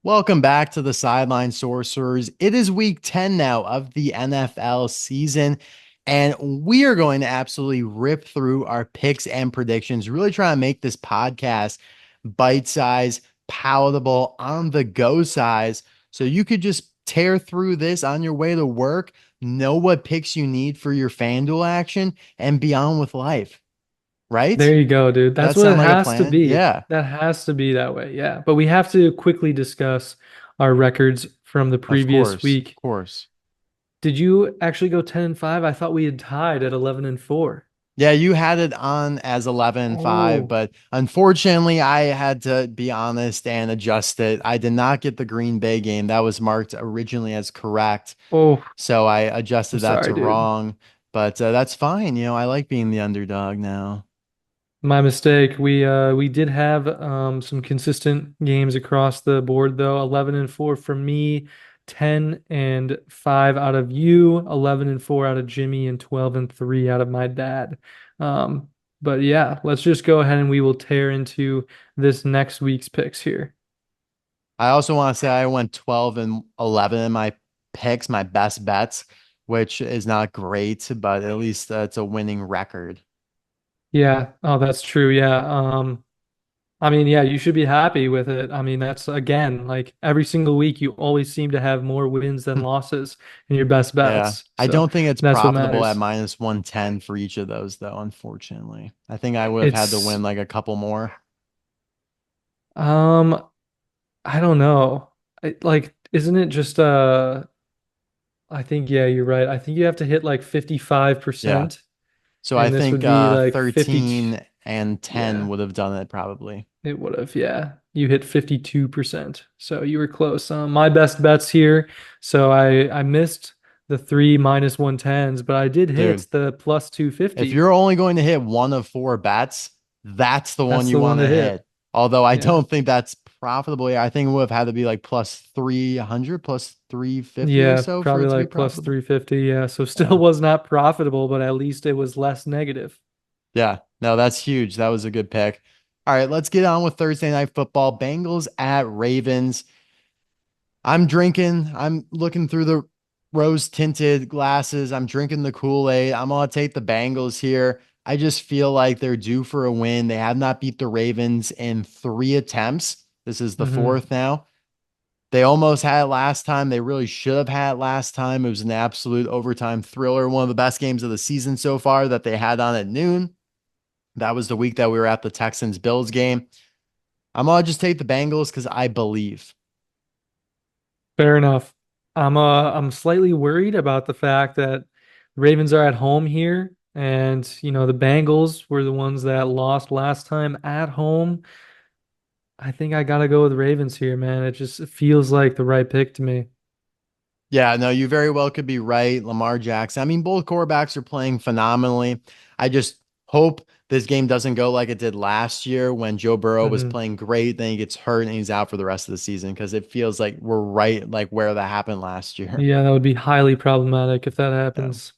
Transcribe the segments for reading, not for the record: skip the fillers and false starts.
Welcome back to the Sideline Sorcerers. It is week 10 now of the NFL season, and we are going to absolutely rip through our picks and predictions, really trying to make this podcast bite size, palatable, on the go size. So you could just tear through this on your way to work, know what picks you need for your FanDuel action, and be on with life, right? There you go, dude. Does That's that what sound it like a has to plan? be. Yeah, That has to be that way. Yeah. But we have to quickly discuss our records from the of previous course, of week. course. Did you actually go 10 and 5? I thought we had tied at 11 and 4. Yeah, you had it on as 11-5, Oh, but unfortunately, I had to be honest and adjust it. I did not get the Green Bay game. That was marked originally as correct. oh, So I I'm adjusted that sorry, to dude. wrong, but that's fine. I like being the underdog now. My mistake. We did have some consistent games across the board though. 11 and 4 from me, 10 and 5 out of you, 11 and 4 out of Jimmy, and 12 and 3 out of my dad. Um, but yeah, let's just go ahead and we will tear into this next week's picks here. I also want to say I went 12 and 11 in my picks, my best bets, which is not great, but at least it's a winning record. Yeah, oh, that's true. Yeah. I mean, yeah, you should be happy with it. I mean, that's again, like every single week, you always seem to have more wins than losses in your best Yeah. bets. I So don't think it's that's what profitable at matters. minus 110 for each of those, though, unfortunately. I think I would have had to It's, win like a couple more. um, I don't know. Isn't it just, I think, yeah, you're right. I think you have to hit like Yeah. 55%, So I and this think would be like 52. 13 and 10 Yeah, would have done it probably. it would have. Yeah. You hit 52%. So you were close. My best bets here. So I missed the three minus 110s, but I did Dude, hit the plus if 250. you're only going to hit one of four bets, that's the one That's you the want one to to hit. hit. Although I Yeah. don't think that's profitable. Yeah, I think it would have had to be like plus 300, plus 350 or Yeah, so for probably it to be like plus profitable. 350. Yeah. So still Yeah. was not profitable, but at least it was less negative. Yeah, no, that's huge. That was a good pick. All right, let's get on with Thursday night football. Bengals at Ravens. I'm drinking. I'm looking through the rose tinted glasses. I'm drinking the Kool-Aid. I'm gonna take the Bengals here. I just feel like they're due for a win. They have not beat the Ravens in three attempts. This is the Hmm. fourth now. They almost had it last time. They really should have had it last time. It was an absolute overtime thriller. One of the best games of the season so far that they had on at noon. That was the week that we were at the Texans Bills game. I'm gonna just take the Bengals because I believe. Fair enough. I'm slightly worried about the fact that Ravens are at home here, and the Bengals were the ones that lost last time at home. I think I gotta go with Ravens here, man. It feels like the right pick to me. Yeah, no, you very well could be right. Lamar Jackson. I mean, both quarterbacks are playing phenomenally. I just hope this game doesn't go like it did last year when Joe Burrow was Hmm. playing great, then he gets hurt and he's out for the rest of the season because it feels like we're right like where that happened last year. Yeah, that would be highly problematic if that Yeah. happens.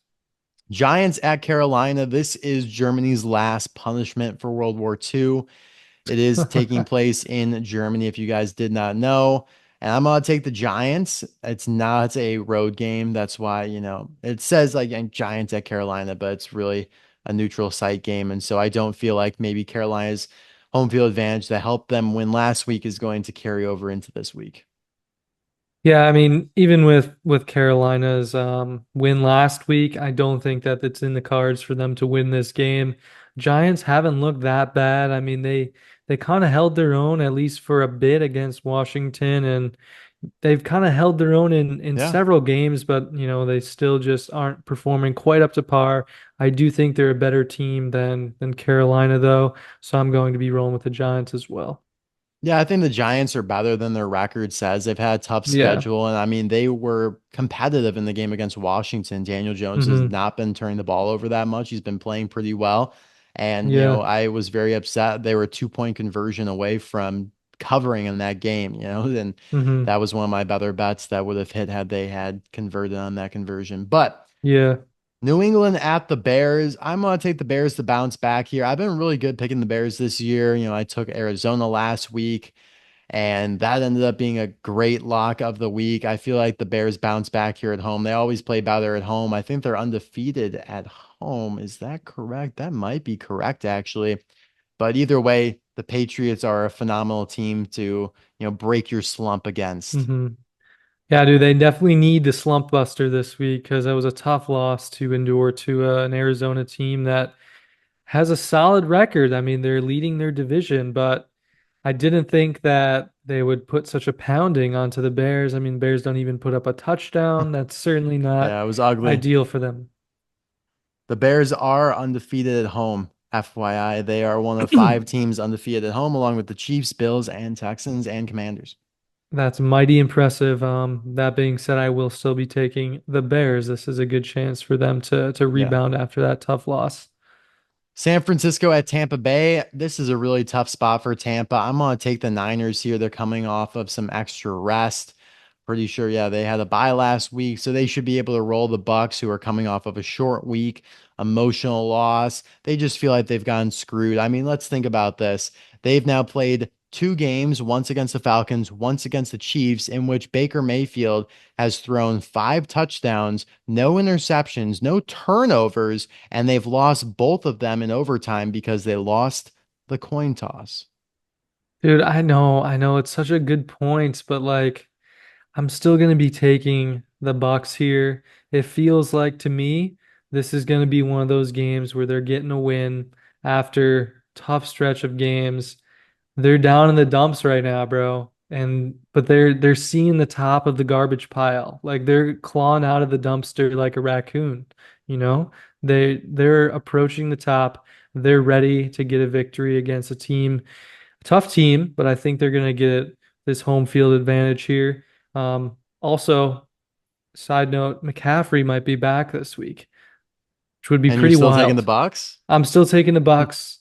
Giants at Carolina. This is Germany's last punishment for World War II. It is taking place in Germany, if you guys did not know. And I'm gonna take the Giants. It's not a road game. That's why, it says like Giants at Carolina, but it's really a neutral site game. And so I don't feel like maybe Carolina's home field advantage that helped them win last week is going to carry over into this week. Yeah, I mean, even with Carolina's win last week, I don't think that it's in the cards for them to win this game. Giants haven't looked that bad. I mean, they kind of held their own at least for a bit against Washington, and they've kind of held their own in Yeah. several games, but they still just aren't performing quite up to par. I do think they're a better team than Carolina though, so I'm going to be rolling with the Giants as well. Yeah, I think the Giants are better than their record says. They've had a tough Yeah. schedule, and I mean, they were competitive in the game against Washington. Daniel Jones has Hmm. not been turning the ball over that much. He's been playing pretty well. And, Yeah. I was very upset. They were a 2 point conversion away from covering in that game, and Hmm. that was one of my better bets that would have hit had they had converted on that conversion. But Yeah. New England at the Bears. I'm going to take the Bears to bounce back here. I've been really good picking the Bears this year. I took Arizona last week. And that ended up being a great lock of the week. I feel like the Bears bounce back here at home. They always play better at home. I think they're undefeated at home. Is that correct? That might be correct, actually. But either way, the Patriots are a phenomenal team to, break your slump against. Hmm. Yeah, dude, they definitely need the slump buster this week because that was a tough loss to endure to an Arizona team that has a solid record. I mean, they're leading their division, but I didn't think that they would put such a pounding onto the Bears. I mean, Bears don't even put up a touchdown. That's certainly not Yeah, it was ugly. ideal for them. The Bears are undefeated at home. FYI, they are one of five teams undefeated at home, along with the Chiefs, Bills, and Texans and Commanders. That's mighty impressive. That being said, I will still be taking the Bears. This is a good chance for them to Yeah. rebound after that tough loss. San Francisco at Tampa Bay. This is a really tough spot for Tampa. I'm going to take the Niners here. They're coming off of some extra rest. Pretty sure, yeah, they had a bye last week, so they should be able to roll the Bucks, who are coming off of a short week, emotional loss. They just feel like they've gotten screwed. I mean, let's think about this. They've now played two games, once against the Falcons, once against the Chiefs, in which Baker Mayfield has thrown five touchdowns, no interceptions, no turnovers, and they've lost both of them in overtime because they lost the coin toss. Dude, I know it's such a good point, but like I'm still going to be taking the Bucks here. It feels like to me this is going to be one of those games where they're getting a win after tough stretch of games. They're down in the dumps right now, bro. And but they're seeing the top of the garbage pile. Like they're clawing out of the dumpster like a raccoon, you know? They're approaching the top. They're ready to get a victory against a team, a tough team, but I think they're gonna get this home field advantage here. Also, side note, McCaffrey might be back this week, which would be And you're pretty still taking the wild. Bucks? I'm still taking the Bucks.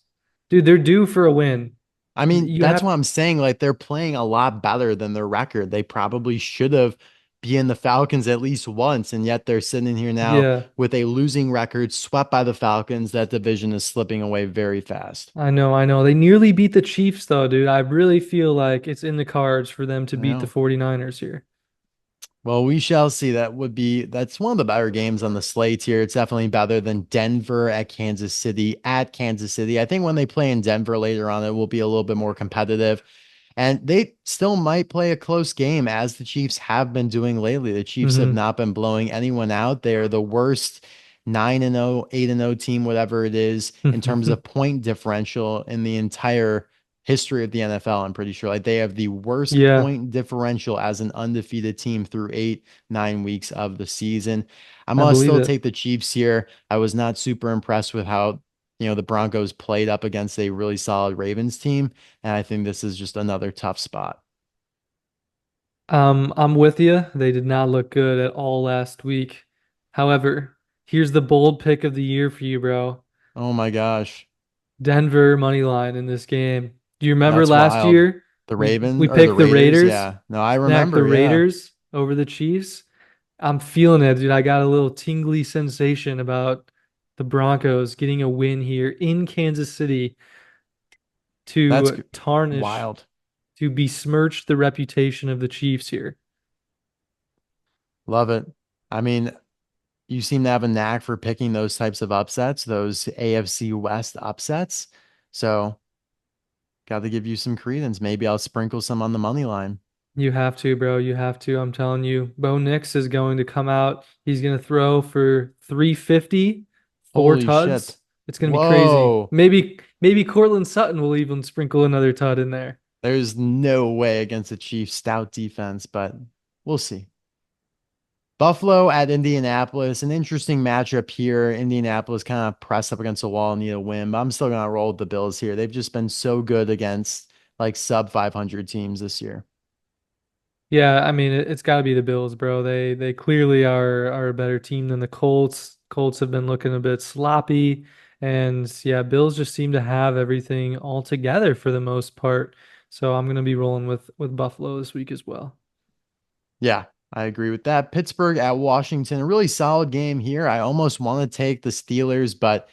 Dude, they're due for a win. I mean, You that's have what I'm saying. Like they're playing a lot better than their record. They probably should have been the Falcons at least once, and yet they're sitting here now Yeah, with a losing record, swept by the Falcons. That division is slipping away very fast. I know. They nearly beat the Chiefs though, dude. I really feel like it's in the cards for them to You beat the know? 49ers here. Well, we shall see. That's one of the better games on the slate here. It's definitely better than Denver at Kansas City at Kansas City. I think when they play in Denver later on, it will be a little bit more competitive. And they still might play a close game as the Chiefs have been doing lately. The Chiefs have Hmm. not been blowing anyone out. They're the worst 9-0, 8-0 team, whatever it is, in terms of point differential in the entire history of the NFL. I'm pretty sure. Like they have the worst Yeah, point differential as an undefeated team through 8, 9 weeks of the season. I'm I gonna believe still it. take the Chiefs here. I was not super impressed with how the Broncos played up against a really solid Ravens team. And I think this is just another tough spot. I'm with you. They did not look good at all last week. However, here's the bold pick of the year for you, bro. Oh my gosh. Denver money line in this game. Do you remember That's last wild. year? The We Ravens or the picked the Raiders. Raiders, Yeah. No, I snagged the remember. Yeah. Raiders over the Chiefs. I'm feeling it, dude. I got a little tingly sensation about the Broncos getting a win here in Kansas City That's to tarnish, wild. to besmirch the reputation of the Chiefs here. Love it. I mean, you seem to have a knack for picking those types of upsets, those AFC West upsets. So, got to give you some credence. Maybe I'll sprinkle some on the money line. You have to, bro. You have to. I'm telling you. Bo Nix is going to come out. He's going to throw for 350, four Holy shit. tuds. It's going to be crazy. Whoa. Maybe Cortland Sutton will even sprinkle another tud in there. There's no way against the Chiefs' stout defense, but we'll see. Buffalo at Indianapolis, an interesting matchup here. Indianapolis kind of pressed up against the wall and need a win, but I'm still going to roll with the Bills here. They've just been so good against like sub 500 teams this year. Yeah, I mean it's got to be the Bills, bro. They clearly are a better team than the Colts. Colts have been looking a bit sloppy, and yeah, Bills just seem to have everything all together for the most part. So I'm gonna be rolling with Buffalo this week as well. Yeah, I agree with that. Pittsburgh at Washington, a really solid game here. I almost want to take the Steelers, but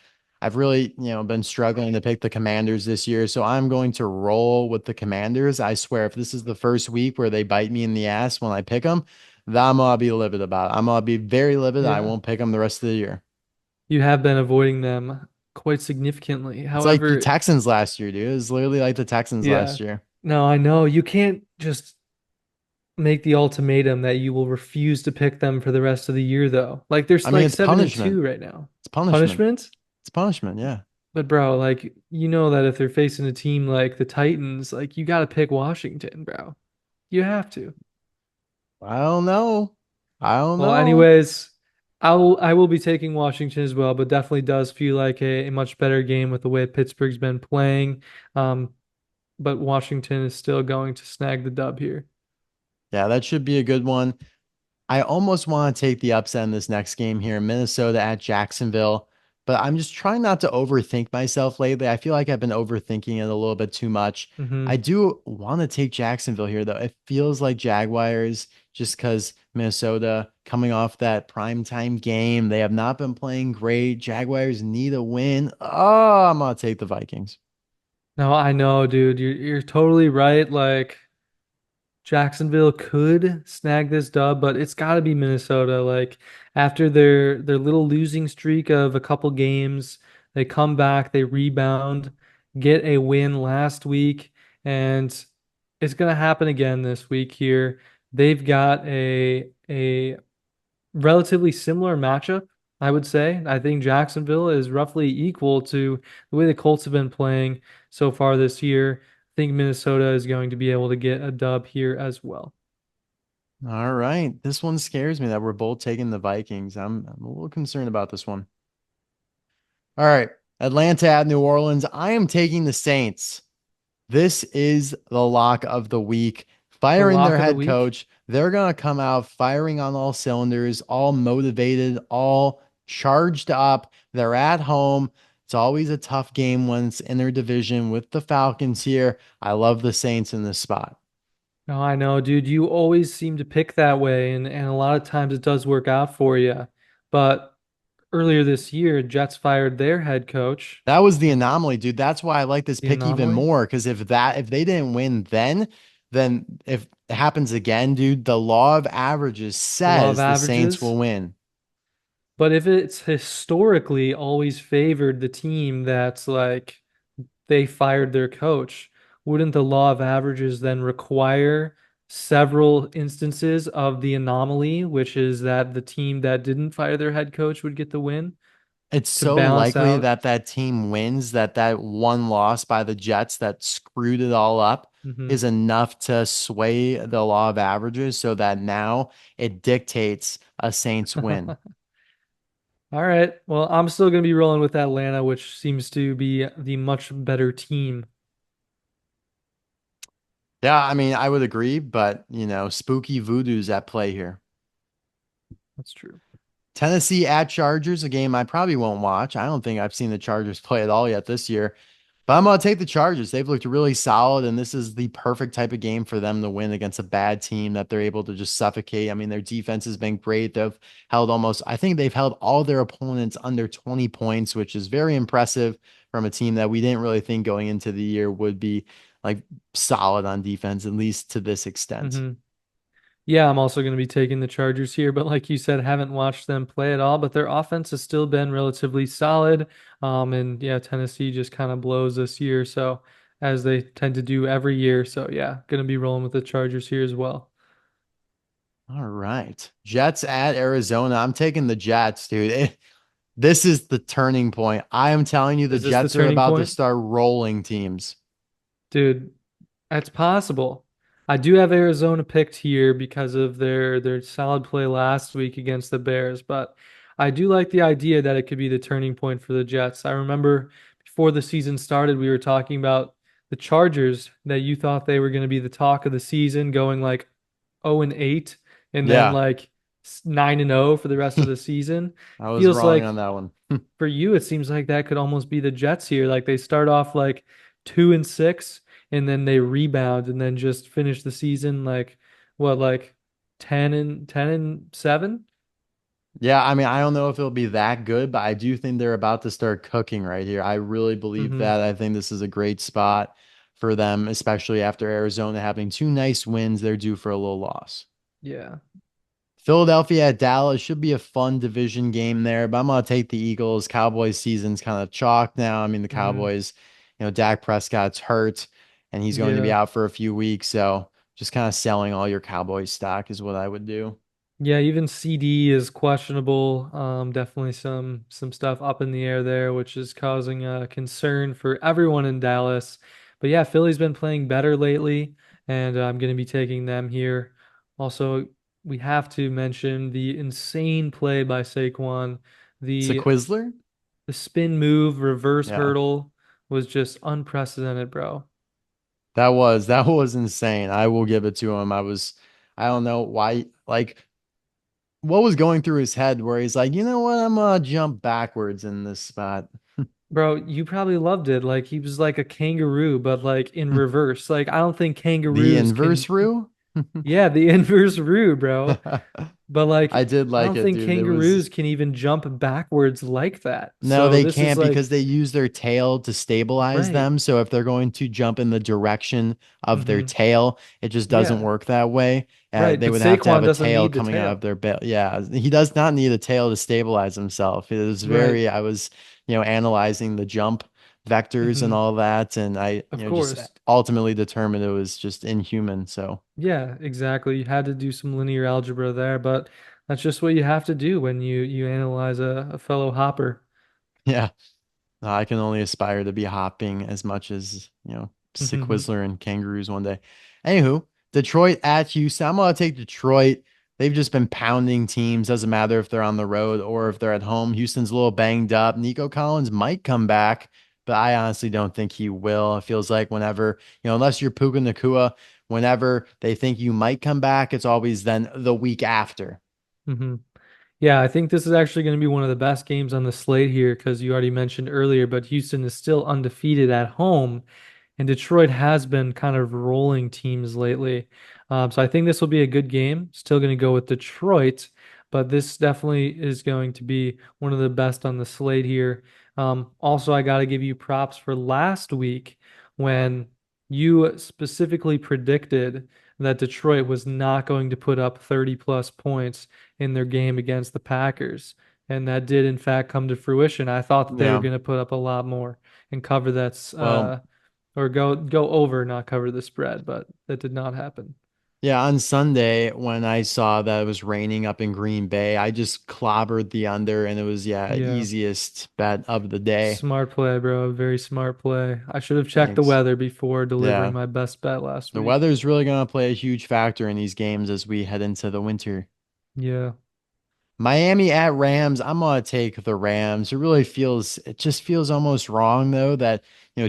I've really, been struggling to pick the Commanders this year, so I'm going to roll with the Commanders. I swear, if this is the first week where they bite me in the ass when I pick them, then I'm gonna be livid about it. I'm gonna be very livid. I Yeah. won't pick them the rest of the year. You have been avoiding them quite significantly. It's like the However, Texans last year, dude. It's literally like the Texans yeah. last year. No, I know you can't just make the ultimatum that you will refuse to pick them for the rest of the year, though. Like I there's mean, like it's seven and punishment. two right now. It's punishment. Punishment? It's punishment. Yeah. But bro, like you know that if they're facing a team like the Titans, like you got to pick Washington, bro. You have to. I don't know. I don't Well, know. anyways, I will be taking Washington as well, but definitely does feel like a much better game with the way Pittsburgh's been playing. Um, but Washington is still going to snag the dub here. Yeah, that should be a good one. I almost want to take the upset in this next game here, Minnesota at Jacksonville, but I'm just trying not to overthink myself lately. I feel like I've been overthinking it a little bit too much. I Hmm. do want to take Jacksonville here, though. It feels like Jaguars just because Minnesota coming off that primetime game. They have not been playing great. Jaguars need a win. Oh, I'm going to take the Vikings. No, I know, dude. You're totally right. Like Jacksonville could snag this dub, but it's got to be Minnesota. Like after their little losing streak of a couple games, they come back, they rebound, get a win last week, and it's gonna happen again this week here. They've got a relatively similar matchup, I would say. I think Jacksonville is roughly equal to the way the Colts have been playing so far this year. I think Minnesota is going to be able to get a dub here as well. All right. This one scares me that we're both taking the Vikings. I'm a little concerned about this one. All right. Atlanta at New Orleans. I am taking the Saints. This is the lock of the week. The Firing their lock of the head week. coach. They're going to come out firing on all cylinders, all motivated, all charged up. They're at home. It's always a tough game when it's in their division with the Falcons here. I love the Saints in this spot. No, I know, dude. You always seem to pick that way, and a lot of times it does work out for you. But earlier this year, Jets fired their head coach. That was the anomaly, dude. That's why I like this The pick even anomaly, more. Because if they didn't win then if it happens again, dude, the law of averages the law of says the Saints averages. will win. But if it's historically always favored the team that's like they fired their coach, wouldn't the law of averages then require several instances of the anomaly, which is that the team that didn't fire their head coach would get the win It's to so balance likely out? that that team wins that one loss by the Jets that screwed it all up Hmm. is enough to sway the law of averages so that now it dictates a Saints win. All right. Well, I'm still going to be rolling with Atlanta, which seems to be the much better team. Yeah, I mean, I would agree, but spooky voodoo's at play here. That's true. Tennessee at Chargers, a game I probably won't watch. I don't think I've seen the Chargers play at all yet this year. But I'm going to take the Chargers. They've looked really solid, and this is the perfect type of game for them to win against a bad team that they're able to just suffocate. I mean, their defense has been great. I think they've held all their opponents under 20 points, which is very impressive from a team that we didn't really think going into the year would be like solid on defense, at least to this extent. Hmm. Yeah, I'm also going to be taking the Chargers here, but like you said, haven't watched them play at all, but their offense has still been relatively solid. And yeah, Tennessee just kind of blows this year, so as they tend to do every year. So yeah, going to be rolling with the Chargers here as well. All right. Jets at Arizona. I'm taking the Jets, dude. This is the turning point. I am telling you, the Is this the Jets are turning about to point? start rolling teams. Dude, it's possible. I do have Arizona picked here because of their solid play last week against the Bears, but I do like the idea that it could be the turning point for the Jets. I remember before the season started, we were talking about the Chargers that you thought they were going to be the talk of the season, going like 0 and 8 and then Yeah, like 9 and 0 for the rest of the season. I was Feels wrong on like that one. for you, it seems like that could almost be the Jets here. Like they start off like 2 and 6, and then they rebound, and then just finish the season like what, like 10 and 7? Yeah, I mean, I don't know if it'll be that good, but I do think they're about to start cooking right here. I really believe Hmm. that. I think this is a great spot for them, especially after Arizona having two nice wins. They're due for a little loss. Yeah. Philadelphia at Dallas should be a fun division game there, but I'm gonna take the Eagles. Cowboys season's kind of chalked now. I mean, the Hmm. Cowboys, Dak Prescott's hurt and he's going to be Yeah. out for a few weeks, so just kind of selling all your Cowboys stock is what I would do. Yeah, even CD is questionable. Definitely some stuff up in the air there, which is causing concern for everyone in Dallas. But yeah, Philly's been playing better lately, and I'm going to be taking them here. Also, we have to mention the insane play by Saquon. It's a The Quizler? the spin move, reverse Yeah. hurdle was just unprecedented, bro. That was insane. I will give it to him. I don't know why, like what was going through his head where he's like, you know what, I'm gonna jump backwards in this spot. Bro, you probably loved it. Like he was like a kangaroo, but like in reverse. Like I don't think The kangaroos can. inverse rule? Yeah, the inverse root, bro. But I like did I like don't it, think dude. It was kangaroos can even jump backwards like that. No, So they this is can't like because they use their tail to stabilize right. them. So if they're going to jump in the direction of their Mm-hmm. tail, it just doesn't Yeah, work that way. right. They But would have to have Saquon a doesn't tail need the coming out of tail. their belt. Yeah, he does not need a tail to stabilize himself. It was Right. very, I was, analyzing the jump vectors and Mm-hmm. all that, and I, Of just course. ultimately determined it was just inhuman. So Yeah, exactly. You had to do some linear algebra there, but that's just what you have to do when you analyze a fellow hopper. yeah. I can only aspire to be hopping as much as, Mm-hmm. Sequizler and kangaroos one day. Anywho, Detroit at Houston. I'm gonna take Detroit. They've just been pounding teams. Doesn't matter if they're on the road or if they're at home. Houston's a little banged up. Nico Collins might come back, but I honestly don't think he will. It feels like whenever, unless you're Puka Nakua, whenever they think you might come back, it's always then the week after. Mm-hmm. Yeah, I think this is actually going to be one of the best games on the slate here because you already mentioned earlier, but Houston is still undefeated at home, and Detroit has been kind of rolling teams lately. So I think this will be a good game. Still going to go with Detroit, but this definitely is going to be one of the best on the slate here. Also, I got to give you props for last week when you specifically predicted that Detroit was not going to put up 30 plus points in their game against the Packers. And that did, in fact, come to fruition. I thought that they were Yeah. going to put up a lot more and cover that's Well, or go over, not cover the spread, but that did not happen. yeah, on Sunday when I saw that it was raining up in Green Bay, I just clobbered the under and it was, yeah, Yeah. easiest bet of the day. Smart play, bro. Very smart play. I should have checked the Thanks. weather before delivering Yeah. my best bet last The week. weather's really going to play a huge factor in these games as we head into the winter. Yeah. Miami at Rams. I'm gonna take the Rams. It just feels almost wrong though that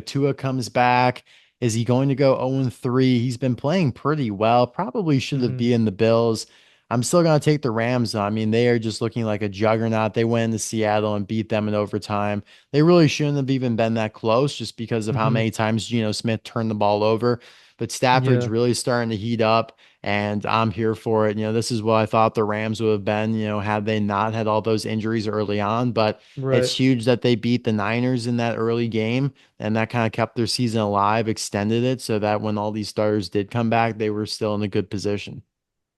Tua comes back. Is he going to go 0-3? He's been playing pretty well. Probably should have Hmm. been the Bills. I'm still gonna take the Rams though. I mean, they are just looking like a juggernaut. They went into Seattle and beat them in overtime. They really shouldn't have even been that close just because of how Hmm. many times Geno Smith turned the ball over. But Stafford's Yeah. really starting to heat up and I'm here for it. This is what I thought the Rams would have been, had they not had all those injuries early on. But it's Right. huge that they beat the Niners in that early game, and that kind of kept their season alive, extended it so that when all these stars did come back, they were still in a good position.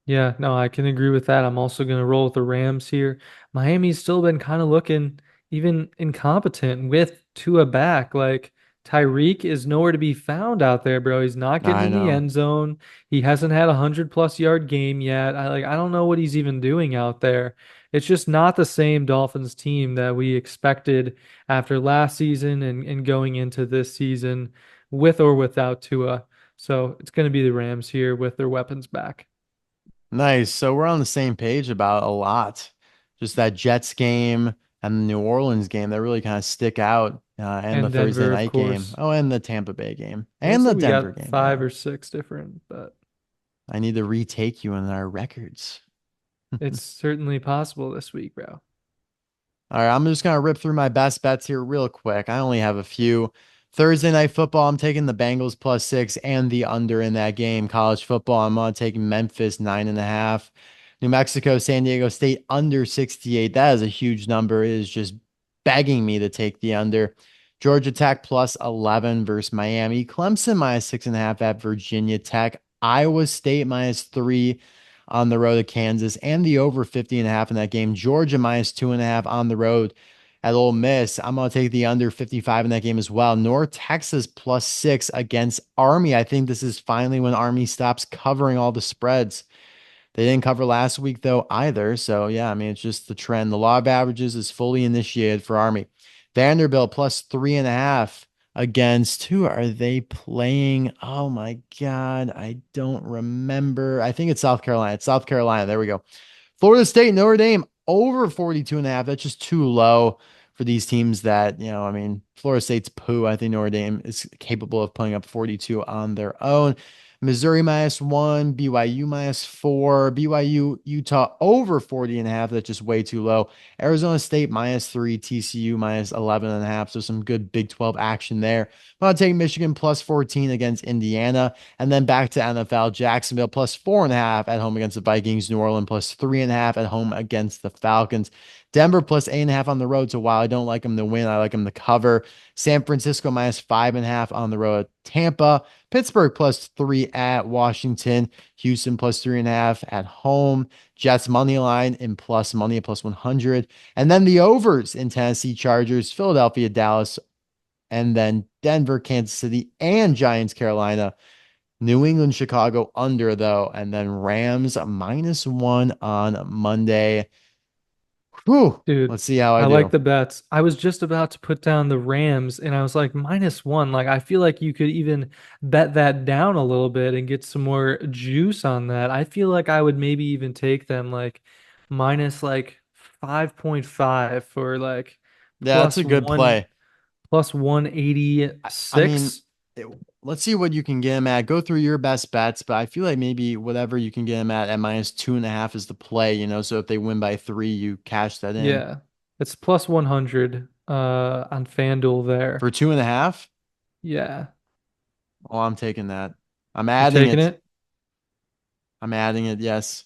Yeah, no, I can agree with that. I'm also going to roll with the Rams here. Miami's still been kind of looking even incompetent with Tua back. Like Tyreek is nowhere to be found out there, bro. He's not getting I in the know. end zone. He hasn't had a 100+ yard game yet. I don't know what he's even doing out there. It's just not the same Dolphins team that we expected after last season and going into this season with or without Tua. So it's going to be the Rams here with their weapons back. Nice. So we're on the same page about a lot. Just that Jets game and the New Orleans game that really kind of stick out, and the And Thursday Denver, of night game. course. Oh, and the Tampa Bay game I want to and say the we Denver got game. five Yeah. or six different, but I need to retake you in our records. it's certainly possible this week, bro. All right, I'm just gonna rip through my best bets here real quick. I only have a few. Thursday night football, I'm taking the Bengals +6 and the under in that game. College football, I'm gonna take Memphis 9.5. New Mexico, San Diego State under 68. That is a huge number. It is just begging me to take the under. Georgia Tech plus 11 versus Miami. Clemson minus 6.5 at Virginia Tech. Iowa State minus 3 on the road to Kansas, and the over 50.5 in that game. Georgia minus 2.5 on the road at Ole Miss. I'm going to take the under 55 in that game as well. North Texas plus 6 against Army. I think this is finally when Army stops covering all the spreads. They didn't cover last week though either. So yeah, I mean it's just the trend. The law of averages is fully initiated for Army. Vanderbilt plus 3.5 against who are they playing? Oh my God, I don't remember. I think it's South Carolina. It's South Carolina. There we go. Florida State, Notre Dame over 42.5. That's just too low for these teams that, I mean, Florida State's poo. I think Notre Dame is capable of putting up 42 on their own. Missouri minus 1, BYU minus 4, BYU, Utah over 40.5. That's just way too low. Arizona State minus 3, TCU minus 11.5. So some good Big 12 action there. I'm going to take Michigan plus 14 against Indiana. And then back to NFL, Jacksonville plus 4.5 at home against the Vikings. New Orleans plus 3.5 at home against the Falcons. Denver plus 8.5 on the road. So while I don't like them to win, I like them to cover. San Francisco minus 5.5 on the road. Tampa, Pittsburgh plus 3 at Washington. Houston plus 3.5 at home. Jets money line and plus money at plus 100. And then the overs in Tennessee Chargers, Philadelphia, Dallas, and then Denver, Kansas City, and Giants, Carolina. New England, Chicago under though, and then Rams minus 1 on Monday. Whew. Dude, Let's see how I I like do. the bets. I was just about to put down the Rams and I was like -1. Like I feel like you could even bet that down a little bit and get some more juice on that. I feel like I would maybe even take them like minus like 5.5 for like Yeah, that's plus a good one play. plus I mean, 186. it- let's see what you can get him at. Go through your best bets, but I feel like maybe whatever you can get him at minus 2.5 is the play. So if they win by 3, you cash that in. Yeah. It's plus 100 on FanDuel there. For 2.5, Yeah. oh, I'm taking that. I'm You're adding taking it. it? I'm adding it. Yes.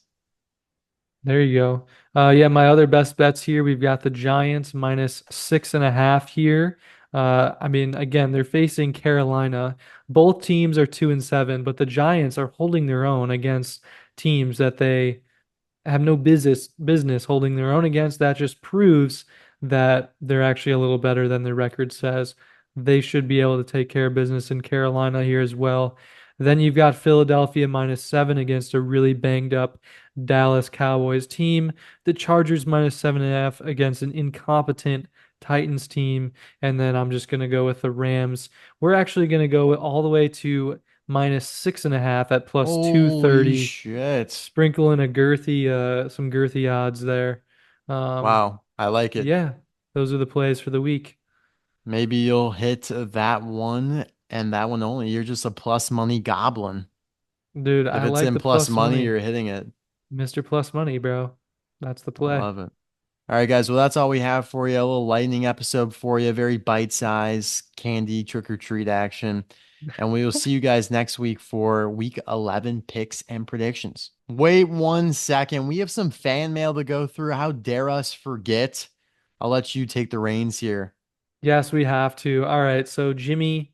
There you go. Yeah, my other best bets here, we've got the Giants -6.5 here. I mean, again, they're facing Carolina. Both teams are 2-7, but the Giants are holding their own against teams that they have no business holding their own against. That just proves that they're actually a little better than their record says. They should be able to take care of business in Carolina here as well. Then you've got Philadelphia -7 against a really banged up Dallas Cowboys team. The Chargers -7.5 against an incompetent Titans team. And then I'm just going to go with the Rams. We're actually going to go all the way to -6.5 at plus Holy 230. shit. Sprinkle in a some girthy odds there. Um, Wow. I like it. yeah, those are the plays for the week. Maybe you'll hit that one and that one only. You're just a plus money goblin. Dude, If I it's like in the plus plus money, money. you're hitting it. Mr. Plus Money, bro. That's the I play. love it. All right, guys. Well, that's all we have for you. A little lightning episode for you. Very bite size candy trick or treat action. And we will see you guys next week for week 11 picks and predictions. Wait 1 second. We have some fan mail to go through. How dare us forget? I'll let you take the reins here. Yes, we have to. All right, so Jimmy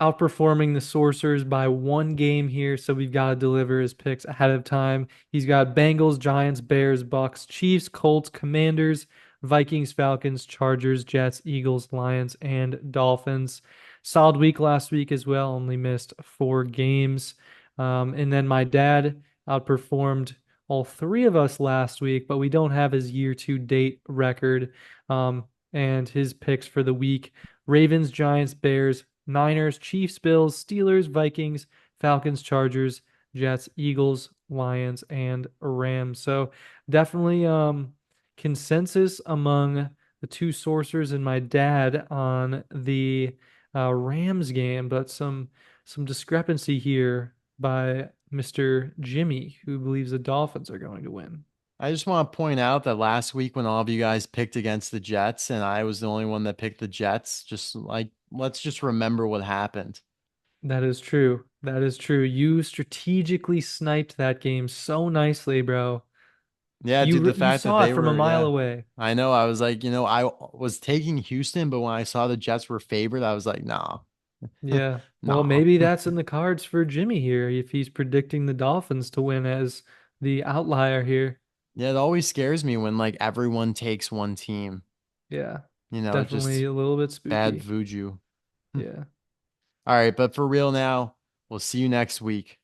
outperforming the Sorcerers by 1 game here, so we've got to deliver his picks ahead of time. He's got Bengals, Giants, Bears, Bucks, Chiefs, Colts, Commanders, Vikings, Falcons, Chargers, Jets, Eagles, Lions, and Dolphins. Solid week last week as well, only missed 4 games. And then my dad outperformed all three of us last week, but we don't have his year-to-date record and his picks for the week. Ravens, Giants, Bears, Niners, Chiefs, Bills, Steelers, Vikings, Falcons, Chargers, Jets, Eagles, Lions, and Rams. So definitely consensus among the two sorcerers and my dad on the Rams game, but some discrepancy here by Mr. Jimmy, who believes the Dolphins are going to win. I just want to point out that last week when all of you guys picked against the Jets and I was the only one that picked the Jets, just like let's just remember what happened. That is true. That is true. You strategically sniped that game so nicely, bro. Yeah, dude, You the you fact that saw it they from a were, mile yeah, away. I know. I was like, I was taking Houston, but when I saw the Jets were favored, I was like, nah, Yeah. Well, nah. maybe that's in the cards for Jimmy here if he's predicting the Dolphins to win as the outlier here. Yeah, it always scares me when like everyone takes one team. Yeah. It Definitely just a little bit bad spooky. voodoo. Yeah. All right, but for real now, we'll see you next week.